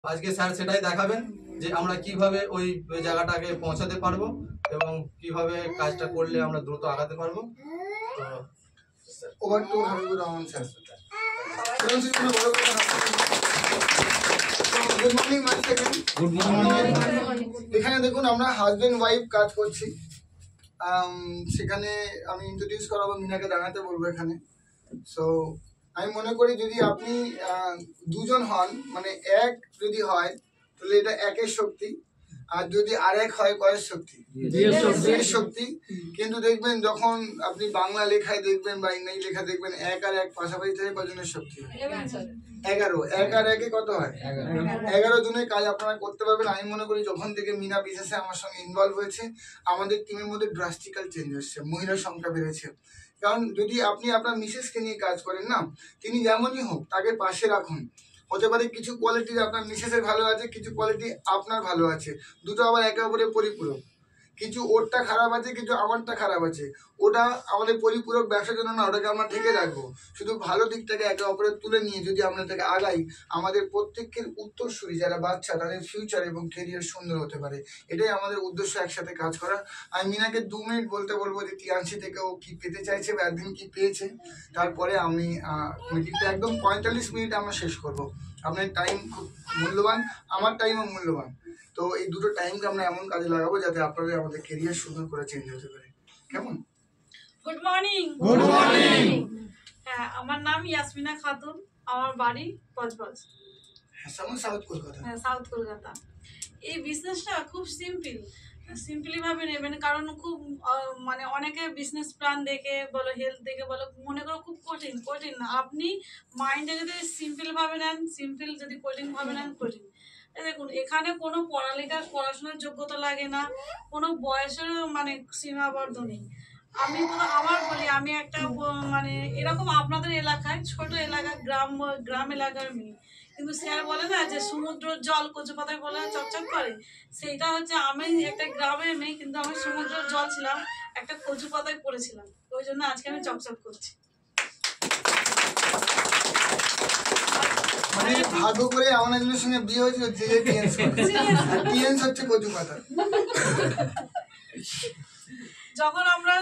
আজকে স্যার সেটাই দেখাবেন যে আমরা কিভাবে ওই জায়গাটাকে পৌঁছাতে পারবো এবং কিভাবে কাজটা করলে আমরা দ্রুত আগাতে পারবো। Over to Habibur Rahman sir. Good morning my second. Good morning. এখানে দেখুন আমরা হাজবেন্ড ওয়াইফ কাজ করছি। সেখানে আমি ইন্ট্রোডিউস করাবো, মিনাকে দাঁড়াতে বলবো এখানে। সো আমি মনে করি যদি আপনি দুজন হন, মানে এক যদি হয় তাহলে এটা একের শক্তি, আর যদি আরেক হয় কয়ের শক্তি? দুইয়ের শক্তি। কিন্তু দেখবেন যখন আপনি বাংলা লেখায় দেখবেন বা ইংরেজি লেখা দেখবেন এক আর এক পাশাপাশি থেকে কজনের শক্তি হয়? 11। এক আর একে কত হয়? 11 জনের কাজ আপনারা করতে পারবেন। আমি মনে করি যখন থেকে মিনা বিশেষে আমার সঙ্গে ইনভলভ হয়েছে আমাদের টিমের মধ্যে ড্রাস্টিক্যাল চেঞ্জ এসেছে, মহিলার সংখ্যা বেড়েছে। কারণ যদি আপনি আপনার মিসেসকে নিয়ে কাজ করেন না, তিনি যেমনই হোক তাকে পাশে রাখুন। হতে পারে কিছু কোয়ালিটি আপনার মিসেসের ভালো আছে, কিছু কোয়ালিটি আপনার ভালো আছে, দুটো আবার একে অপরের পরিপূরক। কিছু ওরটা খারাপ আছে, কিছু আমারটা খারাপ আছে, ওটা আমাদের পরিপূরক ব্যবসার জন্য না, ওটাকে আমরা ঢেকে রাখবো। শুধু ভালো দিকটাকে একে অপরের তুলে নিয়ে যদি আমরা এটাকে আগাই, আমাদের প্রত্যেকের উত্তরসূরি যারা বাচ্চা তাদের ফিউচার এবং কেরিয়ার সুন্দর হতে পারে। এটাই আমাদের উদ্দেশ্য, একসাথে কাজ করা। আমি মিনাকে 2 মিনিট বলতে বলবো যে তিয়াংশি থেকে ও কি পেতে চাইছে বা একদিন কি পেয়েছে, তারপরে আমি মিটিংটা একদম 45 মিনিট আমরা শেষ করব। আপনার টাইম খুব মূল্যবান, আমার টাইমও মূল্যবান। তো এই দুটো টাইমকে আমরা এমন কাজে লাগাবো যাতে আপনাদের আমাদের কেরিয়ার সুন্দর করে চেঞ্জ হতে পারে। কেমন? Good morning. Good morning. হ্যাঁ, আমার নাম ইয়াসমিনা খাতুন, আমার বাড়ি পজবজ। হ্যাঁ, সাউথ কলকাতা। হ্যাঁ, সাউথ কলকাতা। এই বিজনেসটা খুব সিম্পলি ভাবে নেবেন, কারণ খুব মানে অনেকে বিজনেস প্ল্যান দেখে বলো, হেলথ দেখে বলো, মনে করো খুব কঠিন না। আপনি মাইন্ডে যদি সিম্পল ভাবে নেন সিম্পল, যদি কঠিন ভাবে নেন কঠিন। দেখুন, এখানে কোনো পড়াশোনার যোগ্যতা লাগে না, কোনো বয়সের মানে সীমাবদ্ধ নেই। আমার বলি, আমি একটা মানে এরকম আপনাদের এলাকায় ছোট এলাকা, গ্রাম এলাকার মেয়ে, কিন্তু স্যার বলে না যে সমুদ্র জল কচু পাতায় বলে চকচক করে, সেইটা হচ্ছে আমি একটা গ্রামের মেয়ে, কিন্তু আমি সমুদ্রের জল ছিলাম, একটা কচু পাতায় পড়েছিলাম, ওই জন্য আজকে আমি চকচক করছি। মানে ভাগ্য করে আমার একজনের সঙ্গে বিয়ে হয়েছিল, যে টিএনস হচ্ছে কচু পাতা। যখন আমরা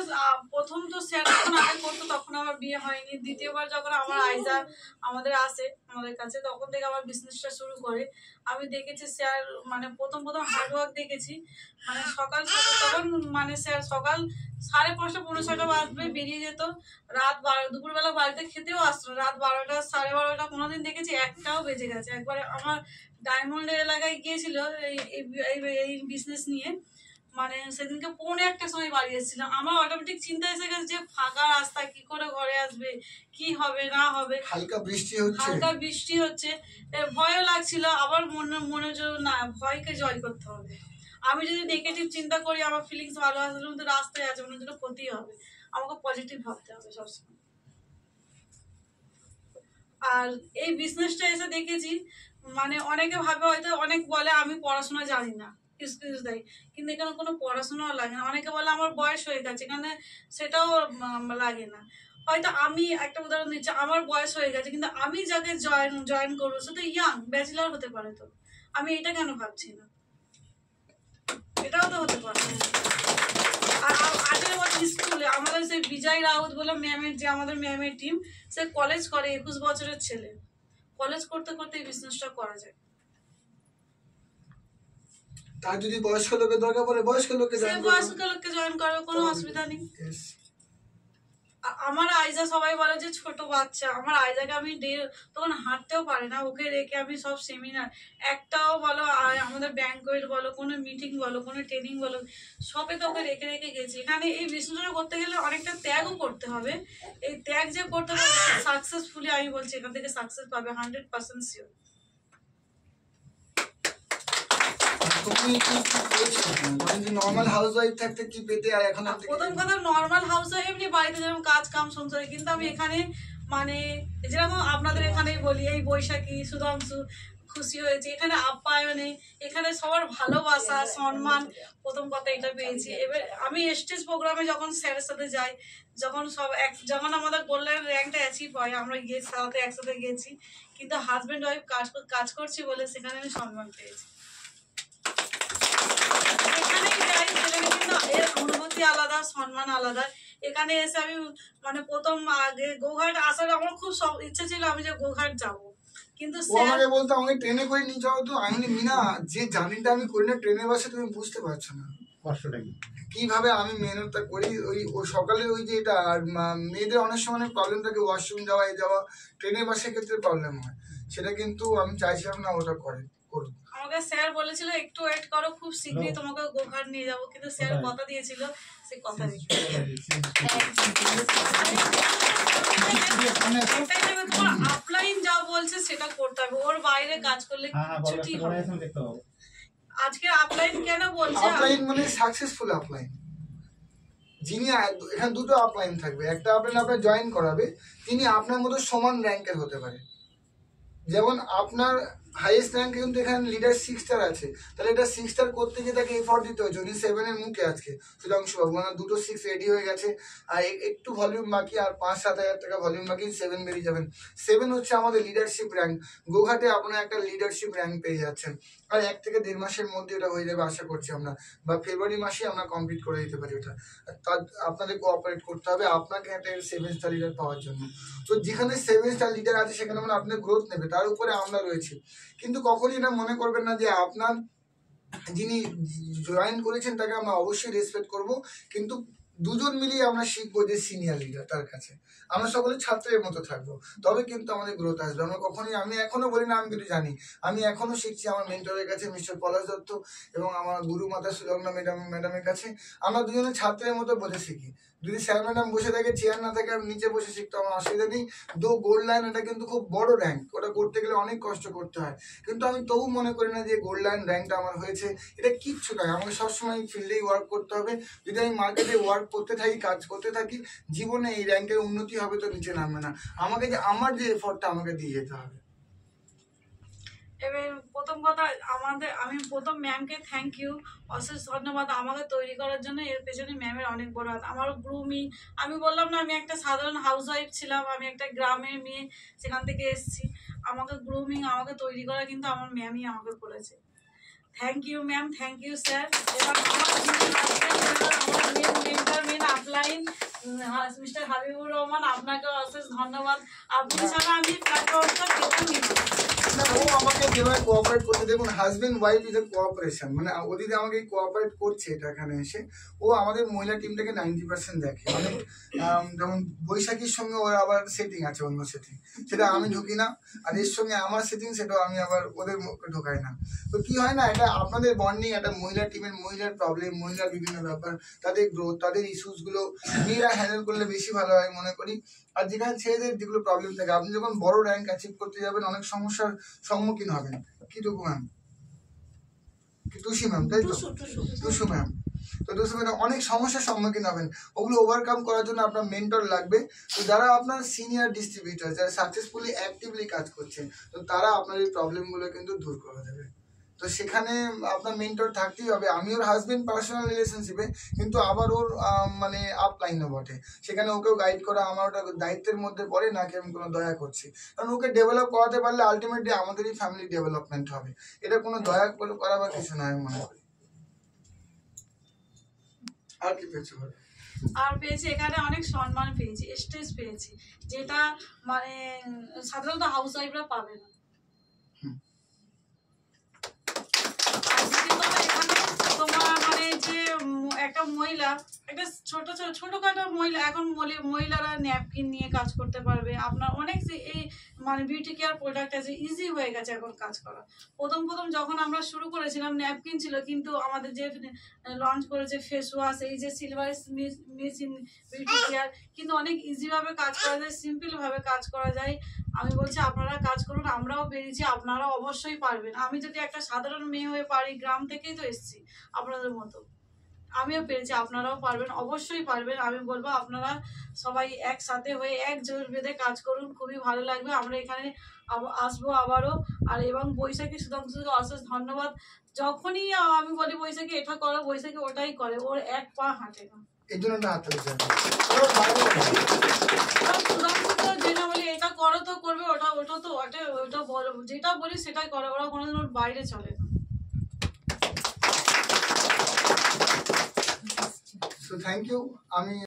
প্রথম তো স্যার যখন আগে করতো তখন আমার বিয়ে হয়নি, দ্বিতীয়বার যখন আমার আইজা আমাদের আসে আমাদের কাছে, তখন থেকে আমার বিজনেসটা শুরু করে। আমি দেখেছি স্যার মানে প্রথম হার্ডওয়ার্ক দেখেছি। মানে সকাল তখন মানে স্যার সকাল 5:30 পৌনে 6টা বাজবে বেরিয়ে যেত, রাত 12 দুপুরবেলা বাড়িতে খেতেও আসতো, রাত 12টা 12:30 কোনোদিন দেখেছি 1টাও বেজে গেছে। একবারে আমার ডায়মন্ডের এলাকায় গিয়েছিল এই বিজনেস নিয়ে, মানে সেদিনকে 1:45 সময় বাড়ি এসেছিলাম। আমার অটোমেটিক চিন্তা এসে গেছে যে ফাঁকা রাস্তা, কি করে ঘরে আসবে, কি হবে না হবে। হালকা বৃষ্টি হচ্ছে, ভয়ও লাগছিল। আবার মনে না, ভয়কে জয় করতে হবে। আমি যদি নেগেটিভ চিন্তা করি, আমার ফিলিংস ভালো আসলে কিন্তু রাস্তায় আছে, মনে হচ্ছে ক্ষতি হবে। আমাকে পজিটিভ ভাবতে হবে সবসময়। আর এই বিজনেসটা এসে দেখেছি, মানে অনেকে ভাবে হয়তো, অনেক বলে আমি পড়াশোনা জানি না, এক্সকিউজ দেয়, কিন্তু এখানে কোনো পড়াশোনাও লাগে না। অনেকে বলে আমার বয়স হয়ে গেছে, এখানে সেটাও লাগে না। হয়তো আমি একটা উদাহরণ দিচ্ছি, আমার বয়স হয়ে গেছে, কিন্তু আমি যাকে জয়েন করবো সে তো ইয়াং, ব্যাচেলার হতে পারে, তো আমি এটা কেন ভাবছি না? এটাও তো হতে পারে। আর আগের বছর স্কুলে আমাদের সেই বিজয় রাউত বলে ম্যামের, যে আমাদের ম্যামের টিম, সে কলেজ করে, 21 বছরের ছেলে, কলেজ করতে করতে এই বিজনেসটা করা যায়। তার যদি বয়স্ক লোকের দরকার পড়ে বয়স্ক লোককে জয়েন করবে, কোনো অসুবিধা নেই। আমার আইজা সবাই বলে যে ছোট বাচ্চা, আমার আইজাকে আমি তখন হাঁটতেও পারে না, ওকে রেখে আমি সব সেমিনার, একটাও বলো আমাদের ব্যাংকুয়েট বলো, কোনো মিটিং বলো, কোনো ট্রেনিং বলো, সবে তো ওকে রেখে রেখে গেছি। এখানে এই বিজনেসটা করতে গেলে অনেকটা ত্যাগও করতে হবে। এই ত্যাগ যে করতে হবে সাকসেসফুলি, আমি বলছি এখান থেকে সাকসেস পাবে 100% শিওর। নর্মাল হাউসওয়াইফ থাকতে কি পেতে, আর এখন প্রথম কথা নর্মাল হাউসওয়াইফ এমনি বাড়িতে যেরকম কাজ কাম সংসারে, কিন্তু আমি এখানে মানে যেরকম আপনাদের এখানে বলি, এই বৈশাখী, সুধাংশু, খুশি হয়েছি। এখানে আপ্যায়নে, এখানে সবার ভালোবাসা সম্মান, প্রথম কথা এটা পেয়েছি। এবার আমি স্টেজ প্রোগ্রামে যখন স্যারের সাথে যাই, যখন আমাদের গোল্ডেন র্যাঙ্কটা অ্যাচিভ হয়, আমরা গিয়ে সাথে একসাথে গেছি, কিন্তু হাজব্যান্ড ওয়াইফ কাজ করছি বলে সেখানে আমি সম্মান পেয়েছি। এখানেই যাই সেখানে কিন্তু এর অনুভূতি আলাদা, সম্মান আলাদা। এখানে এসে আমি মানে প্রথম আগে গোঘাট আসার আমার খুব ইচ্ছা ছিল আমি যে গোঘাট যাব, কিন্তু ও আমাকে বলতো আমাকে ট্রেনে করে নিয়ে যাও। তো আমি বলি মিনা, যে জার্নিটা আমি করি না ট্রেনের বাসে, তুমি বুঝতে পারছো না কষ্টটা কি কিভাবে আমি মেহনতটা করি। ওই সকালে ওই যে এটা, আর মেয়েদের অনেক সময় প্রবলেম থাকে, ওয়াশরুম যাওয়া এই যাওয়া, ট্রেনের বাসের ক্ষেত্রে প্রবলেম হয়, সেটা কিন্তু আমি চাইছিলাম না ওটা করুক। আমাকে স্যার বলেছিল একটু ওয়েট করো, খুব শীঘ্রই তোমাকে গোঘাট নিয়ে যাবো, কিন্তু স্যার কথা দিয়েছিল, সে কথা তোমার আপলাইন যা বলছে সেটা করতে হবে, ওর বাইরে কাজ করলে কিছু ঠিক হবে না। আজকে আপলাইন কেন বলছে? আপলাইন মানে সাকসেসফুল আপলাইন। যিনি এখানে দুটো আপলাইন থাকবে, একটা আপলাইন আপনার জয়েন করাবে, তিনি আপনার মতো সমান র্যাঙ্কের হতে পারে। যেমন আপনার হাইয়েস্ট র্যাঙ্ক কিন্তু এখানে লিডার 6 স্টার আছে, তাহলে এটা 6 স্টার করতে গিয়ে তাকে এফর্ট দিতে হচ্ছে। উনি 7 এর মুখে আজকে সুধাংশু বাবু, মানে দুটো 6 রেডি হয়ে গেছে, আর একটু ভলিউম বাকি, আর 5-7 হাজার টাকা ভলিউম বাকি, 7 বেরিয়ে যাবেন। 7 হচ্ছে আমাদের লিডারশিপ র্যাঙ্ক। গোঘাটে আপনারা একটা লিডারশিপ র্যাঙ্ক পেয়ে যাচ্ছেন, আর 1 থেকে 1.5 মাসের মধ্যে এটা হয়ে যাবে আশা করছি আমরা, বা ফেব্রুয়ারি মাসে আমরা কমপ্লিট করে দিতে পারি ওটা। তার আপনাদের কোঅপারেট করতে হবে আপনাকে একটা 7 স্টার লিডার পাওয়ার জন্য। তো যেখানে 7 স্টার লিডার আছে সেখানে মানে আপনার গ্রোথ নেবে, তার উপরে আমরা রয়েছি। কিন্তু কখনই এটা মনে করবেন না যে আপনার যিনি জয়েন করেছেন তাকে আমরা অবশ্যই রেসপেক্ট করব, কিন্তু দুজন মিলিয়ে আমরা শিখবো যে সিনিয়র লিডার তার কাছে, আমরা সকলে ছাত্রের মতো থাকবো, তবে কিন্তু আমাদের গ্রোথ আসবে। আমরা কখনোই, আমি এখনো বলি না আমি কিছু জানি, আমি এখনো শিখছি আমার মেন্টরের কাছে, মিস্টার পলাশ দত্ত এবং আমার গুরু মাতা সুলগ্না ম্যাডামের কাছে। আমরা দুজনে ছাত্রের মতো বসে শিখি। যদি স্যার ম্যাডাম বসে থাকে, চেয়ার না থাকে, আমি নিচে বসে শিখতে আমার অসুবিধা নেই। গোল্ড লাইন এটা কিন্তু খুব বড় র্যাঙ্ক, ওটা করতে গেলে অনেক কষ্ট করতে হয়, কিন্তু আমি তবু মনে করি না যে গোল্ড লাইন র্যাঙ্কটা আমার হয়েছে এটা কিচ্ছু নয়। আমাকে সবসময় ফিল্ডেই ওয়ার্ক করতে হবে। যদি আমি মার্কেটে ওয়ার্ক করতে থাকি, কাজ করতে থাকি, জীবনে এই র্যাঙ্কের উন্নতি হবে, তো নিচে নামবে না। আমাকে যে আমার যে এফোর্টটা আমাকে দিয়ে যেতে হবে। এবার প্রথম কথা আমি প্রথম ম্যামকে থ্যাংক ইউ, অশেষ ধন্যবাদ আমাকে তৈরি করার জন্য। এর পেছনে ম্যামের অনেক বড় হাত। আমার গ্রুমিং, আমি বললাম না আমি একটা সাধারণ হাউস ওয়াইফ ছিলাম, আমি একটা গ্রামের মেয়ে, সেখান থেকে এসেছি। আমাকে গ্রুমিং, আমাকে তৈরি করা কিন্তু আমার ম্যামই আমাকে করেছে। Thank you ma'am, thank you sir. এবার আমার main upline mister Habibur Rahman, আপনাকে অশেষ ধন্যবাদ। আপনি ছাড়া আমি প্ল্যাটফর্মটা পেতামই না। ও আমাকে যেভাবে কোঅপারেট করতে, দেখুন husband wife is a cooperation, মানে ও যদি আমাকে কোঅপারেট করছে এটা এখানে এসে, ও আমাদের মহিলা টিমটাকে 90% দেখে। মানে যেমন বৈশাখীর সঙ্গে ওর আবার সেটিং আছে, অন্য সেটিং, সেটা আমি ঢুকি না, আর এর সঙ্গে আমার সেটিং সেটাও আমি আবার ওদের মুখে ঢোকাই না। তো কি হয় না, এটা আপনাদের বন্ডিং, একটা মহিলা টিমের মহিলার প্রবলেম, মহিলার বিভিন্ন ব্যাপার, তাদের গ্রোথ, তাদের ইস্যুস গুলো মেয়েরা হ্যান্ডেল করলে বেশি ভালো হয় মনে করি। আর যেখানে ছেলেদের যেগুলো প্রবলেম থাকে, আপনি যখন বড় র্যাঙ্ক অ্যাচিভ করতে যাবেন অনেক সমস্যার সম্মুখীন হবেন। কি টুকু ম্যাম, কি টুসি ম্যাম, তাই তো? টুসু ম্যাম। তো টুসু ম্যাম অনেক সমস্যার সম্মুখীন হবেন, ওগুলো ওভারকাম করার জন্য আপনার মেন্টর লাগবে। তো যারা আপনার সিনিয়র ডিস্ট্রিবিউটর, যারা সাকসেসফুলি অ্যাক্টিভলি কাজ করছেন, তো তারা আপনার এই প্রবলেমগুলো কিন্তু দূর করে দেবে। তো সেখানে আপনার মেন্টর থাকতেই হবে। আমি ওর হাজবেন্ড পার্সোনাল রিলেশনশিপে, কিন্তু আবার ওর মানে আপলাইনও বটে, সেখানে ওকেও গাইড করা আমার ওটা দায়িত্বের মধ্যে পড়ে, নাকি আমি কোনো দয়া করছি। কারণ ওকে ডেভেলপ করাতে পারলে আলটিমেটলি আমাদেরই ফ্যামিলি ডেভেলপমেন্ট হবে, এটা কোনো দয়া করা বা কিছু নয় আমি মনে করি। আর কি পেয়েছি? আর পেয়েছি এখানে অনেক সম্মান পেয়েছি, স্টেজ পেয়েছি, যেটা মানে সাধারণত হাউস ওয়াইফরা পাবে না। তোমার মানে যে একটা মহিলা, একটা ছোটখাটো মহিলা, এখন মহিলারা ন্যাপকিন নিয়ে কাজ করতে পারবে। আপনার অনেক এই মানে বিউটি কেয়ার প্রোডাক্ট আছে, ইজি হয়ে গেছে এখন কাজ করা। প্রথম যখন আমরা শুরু করেছিলাম ন্যাপকিন ছিল, কিন্তু আমাদের যে লঞ্চ করেছে ফেস ওয়াশ, এই যে সিলভার মেশিন বিউটি কেয়ার, কিন্তু অনেক ইজিভাবে কাজ করা যায়, সিম্পলভাবে কাজ করা যায়। আমি বলছি আপনারা কাজ করুন, আমরাও পেরেছি, আপনারা অবশ্যই পারবেন। আমি যদি একটা সাধারণ মেয়ে হয়ে পারি, গ্রাম থেকেই তো এসেছি আপনাদের মতো। আমিও পেরেছি, আপনারাও পারবেন, অবশ্যই পারবেন। আমি বলবো আপনারা সবাই একসাথে হয়ে এক জোর বেঁধে কাজ করুন, খুবই ভালো লাগবে। আমরা এখানে আসবো আবারও। আর এবং বৈশাখী সুধাংশুকে অশেষ ধন্যবাদ। যখনই আমি বলি বৈশাখী এটা করো, বৈশাখী ওটাই করে, ওর এক পা হাঁটে না। এই জন্য একটা হাততালি চাই। সুধাংশু তো যেটা বলি এটা করো তো করবে, ওটা বলো, যেটা বলি সেটাই করে, ওরা কোনোদিন ওর বাইরে চলে না। So thank you. আমি